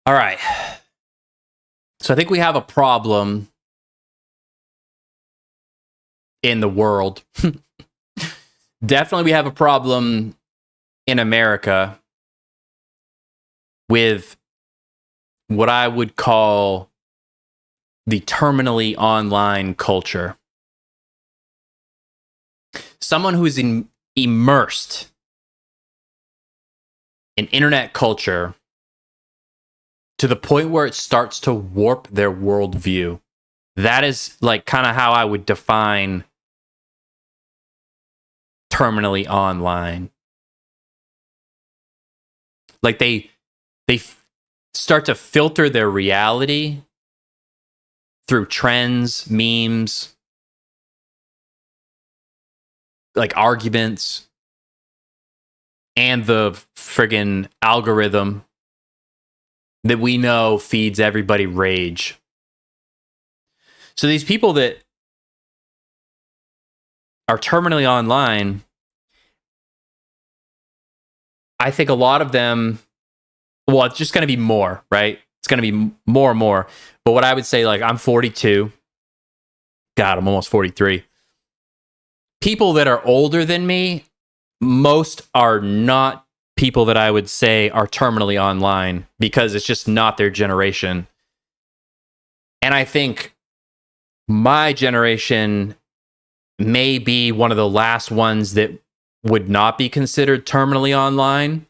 All right. So I think we have a problem in the world. Definitely we have a problem in America with what I would call the terminally online culture. Someone who's immersed in internet culture to the point where it starts to warp their worldview. That is like kind of how I would define terminally online. Like they start to filter their reality through trends, memes, like arguments, and the friggin' algorithm that we know feeds everybody rage. So these people that are terminally online, I think a lot of them, well, it's just going to be more, right? It's going to be more and more. But what I would say, like, I'm 42. God, I'm almost 43. People that are older than me, most are not people that I would say are terminally online because it's just not their generation. And I think my generation may be one of the last ones that would not be considered terminally online,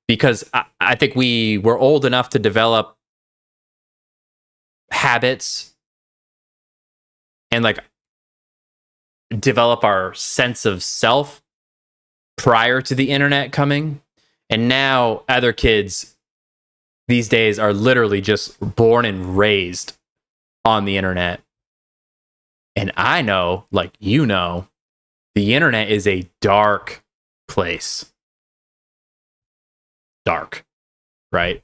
because I think we were old enough to develop habits and like develop our sense of self prior to the internet coming. And now other kids these days are literally just born and raised on the internet. And I know, like you know, the internet is a dark place. Dark, right?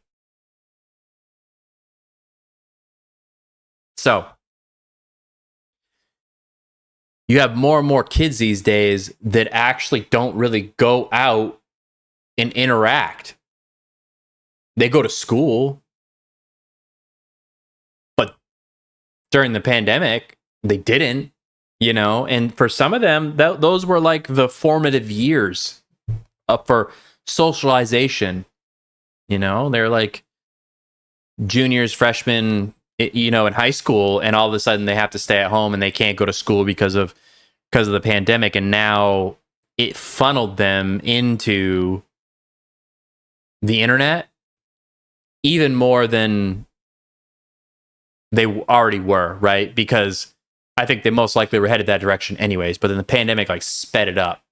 So you have more and more kids these days that actually don't really go out and interact. They go to school, but during the pandemic, they didn't, you know? And for some of them, those were like the formative years for socialization. You know, they're like juniors, freshmen, you know, in high school, and all of a sudden they have to stay at home and they can't go to school because of the pandemic. And now it funneled them into the internet even more than they already were, right? Because I think they most likely were headed that direction anyways, but then the pandemic like sped it up.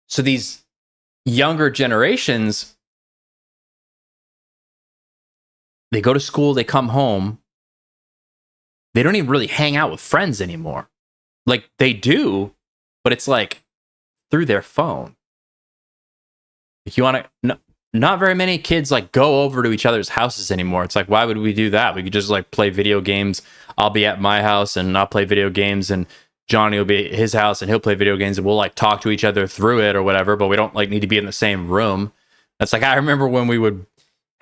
So these younger generations, they go to school, they come home, they don't even really hang out with friends anymore. Like they do, but it's like through their phone. If you want to, not very many kids like go over to each other's houses anymore. It's like, why would we do that? We could just like play video games. I'll be at my house and I'll play video games, and Johnny will be at his house and he'll play video games, and we'll like talk to each other through it or whatever, but we don't like need to be in the same room. That's like, I remember when we would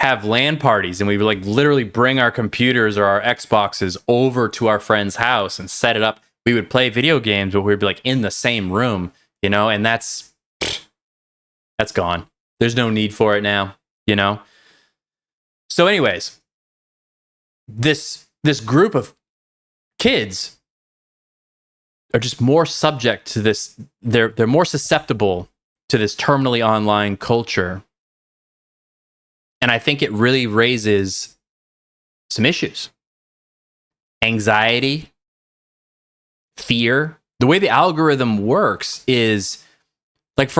have LAN parties and we would like literally bring our computers or our Xboxes over to our friend's house and set it up. We would play video games, but we'd be like in the same room, you know, and that's gone. There's no need for it now, you know? So anyways, this group of kids are just more subject to this. They're more susceptible to this terminally online culture. And I think it really raises some issues. Anxiety, fear. The way the algorithm works is like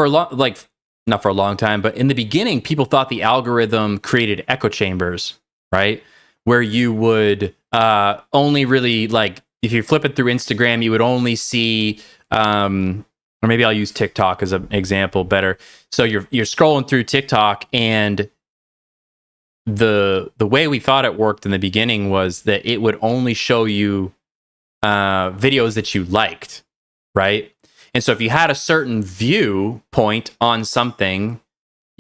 not for a long time, but in the beginning, people thought the algorithm created echo chambers, right? Where you would only really like, if you flip it through Instagram, you would only see, or maybe I'll use TikTok as an example better. So you're scrolling through TikTok, and the way we thought it worked in the beginning was that it would only show you videos that you liked, right? And so if you had a certain viewpoint on something,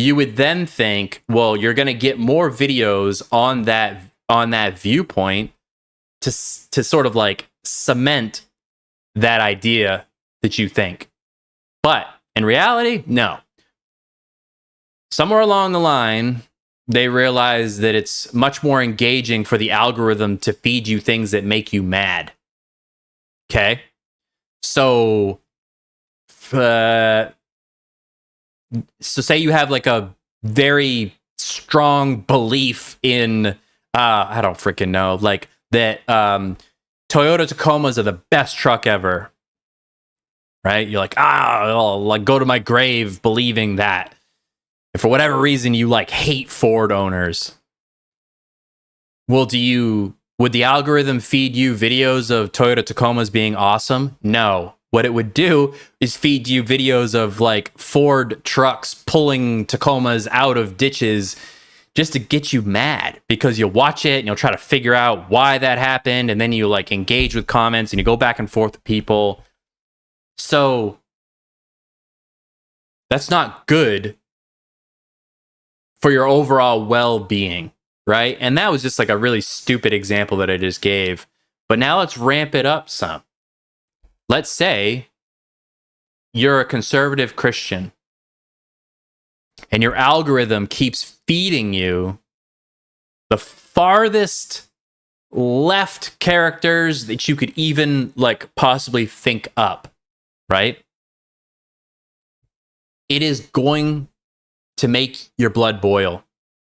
you would then think, well, you're going to get more videos on that viewpoint to sort of like cement that idea that you think. But in reality, no. Somewhere along the line, they realize that it's much more engaging for the algorithm to feed you things that make you mad. Okay? So say you have like a very strong belief in I don't freaking know, like that Toyota Tacomas are the best truck ever, right? You're like, I'll like go to my grave believing that. And for whatever reason you like hate Ford owners. Well, would the algorithm feed you videos of Toyota Tacomas being awesome? No. What it would do is feed you videos of like Ford trucks pulling Tacomas out of ditches just to get you mad, because you'll watch it and you'll try to figure out why that happened. And then you like engage with comments and you go back and forth with people. So that's not good for your overall well-being, right? And that was just like a really stupid example that I just gave. But now let's ramp it up some. Let's say you're a conservative Christian and your algorithm keeps feeding you the farthest left characters that you could even like possibly think up, right? It is going to make your blood boil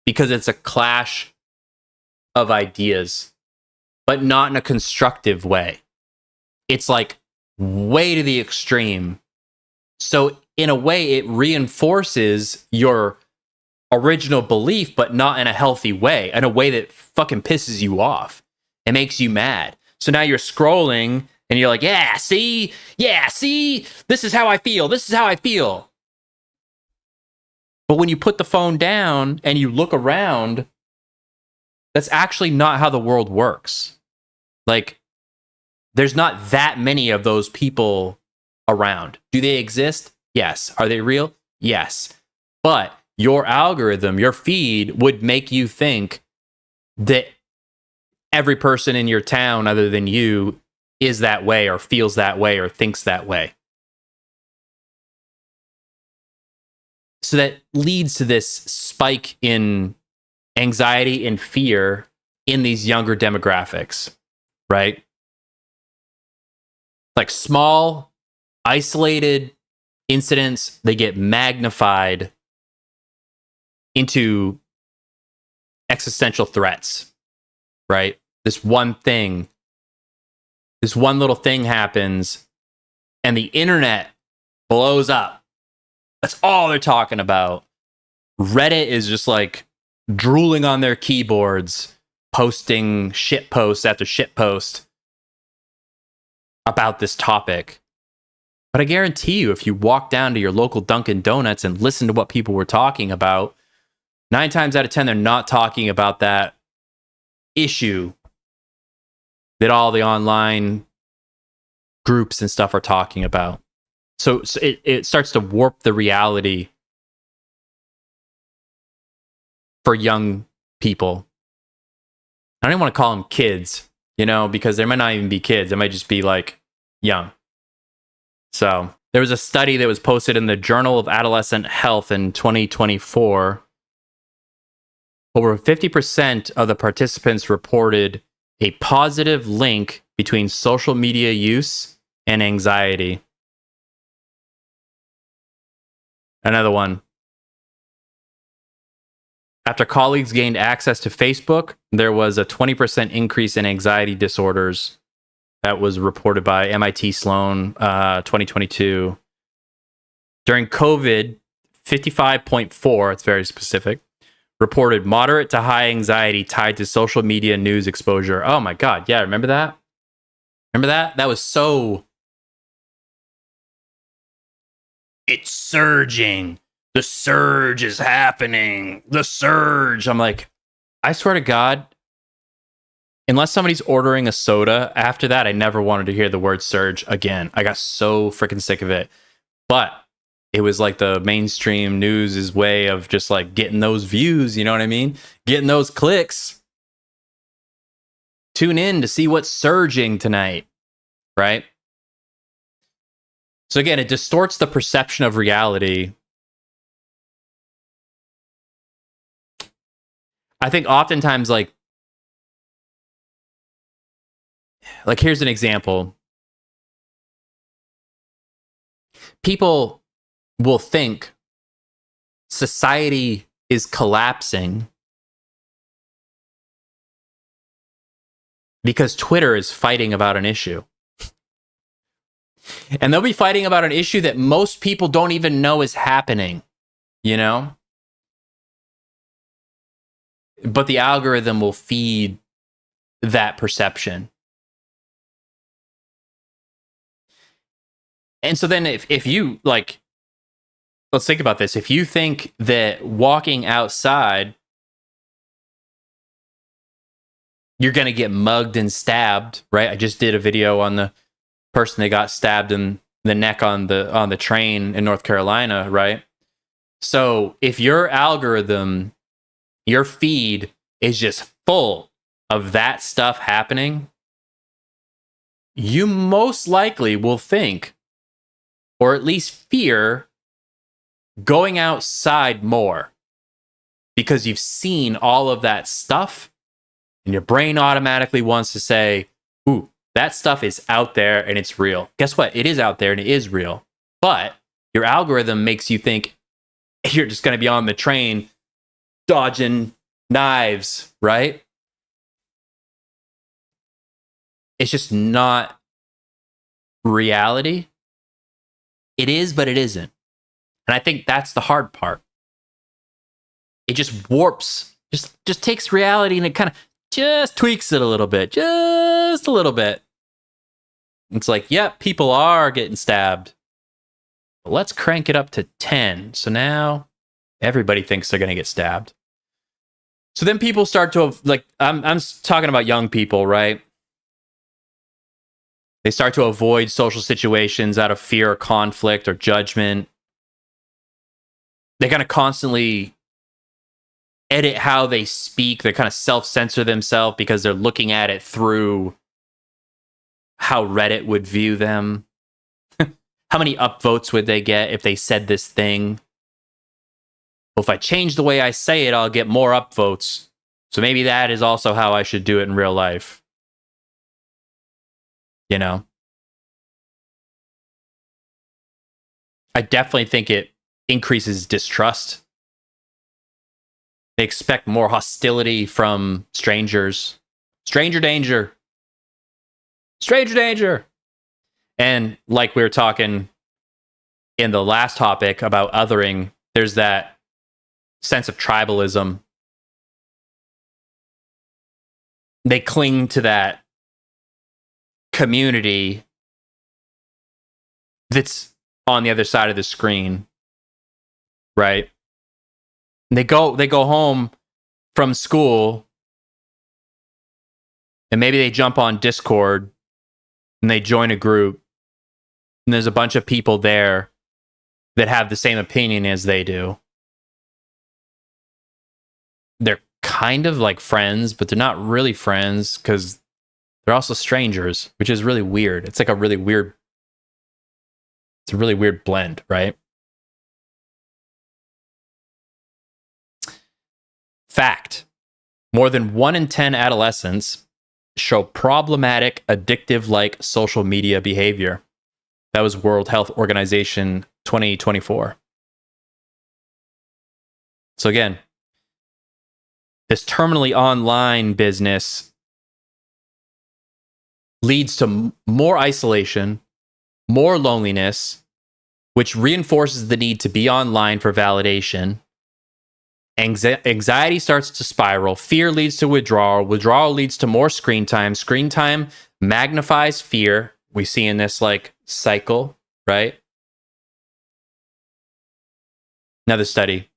because it's a clash of ideas, but not in a constructive way. It's like way to the extreme. So in a way, it reinforces your original belief, but not in a healthy way, in a way that fucking pisses you off. It makes you mad. So now you're scrolling and you're like, yeah, see, this is how I feel. This is how I feel. But when you put the phone down and you look around, that's actually not how the world works. Like, there's not that many of those people around. Do they exist? Yes. Are they real? Yes. But your algorithm, your feed would make you think that every person in your town other than you is that way or feels that way or thinks that way. So that leads to this spike in anxiety and fear in these younger demographics, right? Like small, isolated incidents, they get magnified into existential threats, right? This one little thing happens and the internet blows up. That's all they're talking about. Reddit is just like drooling on their keyboards, posting shit post after shit post about this topic. But I guarantee you, if you walk down to your local Dunkin' Donuts and listen to what people were talking about, 9 times out of 10, they're not talking about that issue that all the online groups and stuff are talking about. So it starts to warp the reality for young people. I don't even want to call them kids, because they might not even be kids. They might just be like young. So there was a study that was posted in the Journal of Adolescent Health in 2024. Over 50% of the participants reported a positive link between social media use and anxiety. Another one. After colleagues gained access to Facebook, there was a 20% increase in anxiety disorders. That was reported by MIT Sloan 2022. During COVID, 55.4, it's very specific, reported moderate to high anxiety tied to social media news exposure. Oh my God. Yeah, remember that? Remember that? That was so... It's surging. The surge is happening. The surge. I'm like, I swear to God, unless somebody's ordering a soda, after that, I never wanted to hear the word surge again. I got so freaking sick of it. But it was like the mainstream news's way of just like getting those views, you know what I mean? Getting those clicks. Tune in to see what's surging tonight, right? So again, it distorts the perception of reality. I think oftentimes like here's an example. People will think society is collapsing because Twitter is fighting about an issue. And they'll be fighting about an issue that most people don't even know is happening, you know? But the algorithm will feed that perception. And so then if you, like, let's think about this. If you think that walking outside, you're going to get mugged and stabbed, right? I just did a video on the person that got stabbed in the neck on the train in North Carolina, right? So if your algorithm, your feed is just full of that stuff happening, you most likely will think, or at least fear, going outside more because you've seen all of that stuff and your brain automatically wants to say, ooh, that stuff is out there and it's real. Guess what? It is out there and it is real. But your algorithm makes you think you're just going to be on the train dodging knives, right? It's just not reality. It is, but it isn't. And I think that's the hard part. It just warps, just takes reality and it kind of just tweaks it a little bit, just a little bit. It's like, yeah, people are getting stabbed. But let's crank it up to 10. So now everybody thinks they're going to get stabbed. So then people start to, like, I'm talking about young people, right? They start to avoid social situations out of fear or conflict or judgment. They kind of constantly edit how they speak. They kind of self-censor themselves because they're looking at it through how Reddit would view them. How many upvotes would they get if they said this thing? Well, if I change the way I say it, I'll get more upvotes. So maybe that is also how I should do it in real life. You know? I definitely think it increases distrust. They expect more hostility from strangers. Stranger danger. Stranger danger. And like we were talking in the last topic about othering, there's that sense of tribalism. They cling to that community that's on the other side of the screen, right? They go home from school and maybe they jump on Discord and they join a group and there's a bunch of people there that have the same opinion as they do. They're kind of like friends, but they're not really friends because they're also strangers, which is really weird. It's like a really weird blend, right? Fact: more than 1 in 10 adolescents show problematic, addictive-like social media behavior. That was World Health Organization 2024. So again, this terminally online business leads to more isolation, more loneliness, which reinforces the need to be online for validation. Anxiety starts to spiral. Fear leads to withdrawal. Withdrawal leads to more screen time. Screen time magnifies fear. We see in this like cycle, right? Another study.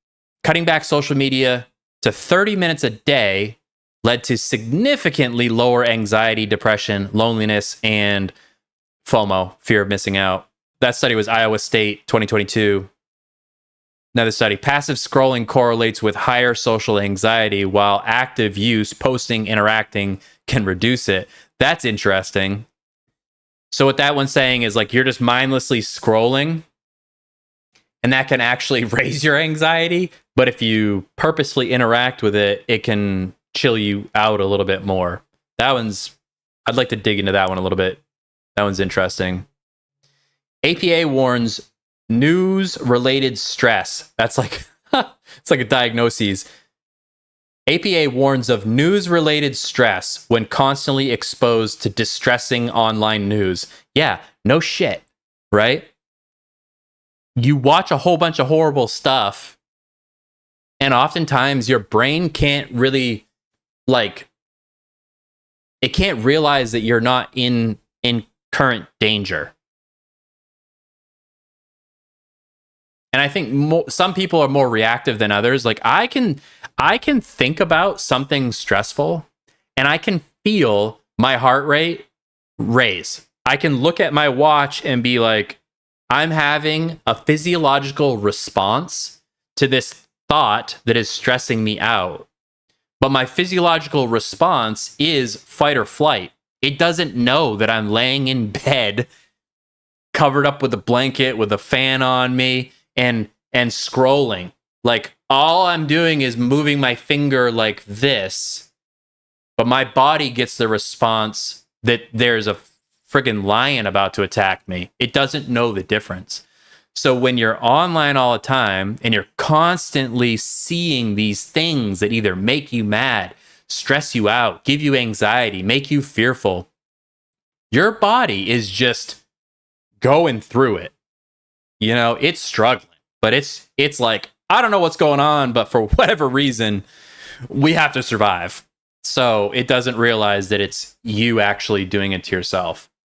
Cutting back social media to 30 minutes a day led to significantly lower anxiety, depression, loneliness, and FOMO, fear of missing out. That study was Iowa State 2022. Another study, passive scrolling correlates with higher social anxiety, while active use, posting, interacting, can reduce it. That's interesting. So what that one's saying is like you're just mindlessly scrolling, and that can actually raise your anxiety. But if you purposefully interact with it, it can chill you out a little bit more. I'd like to dig into that one a little bit. That one's interesting. APA warns news-related stress. That's like, it's like a diagnosis. APA warns of news-related stress when constantly exposed to distressing online news. Yeah, no shit, right? You watch a whole bunch of horrible stuff, and oftentimes your brain can't really, like, it can't realize that you're not in current danger. And I think some people are more reactive than others. Like I can think about something stressful and I can feel my heart rate raise. I can look at my watch and be like, I'm having a physiological response to this thought that is stressing me out. But my physiological response is fight or flight. It doesn't know that I'm laying in bed, covered up with a blanket, with a fan on me, and scrolling. Like all I'm doing is moving my finger like this, but my body gets the response that there's a friggin' lion about to attack me. It doesn't know the difference. So when you're online all the time and you're constantly seeing these things that either make you mad, stress you out, give you anxiety, make you fearful, your body is just going through it. You know, it's struggling, but it's like, I don't know what's going on, but for whatever reason, we have to survive. So it doesn't realize that it's you actually doing it to yourself.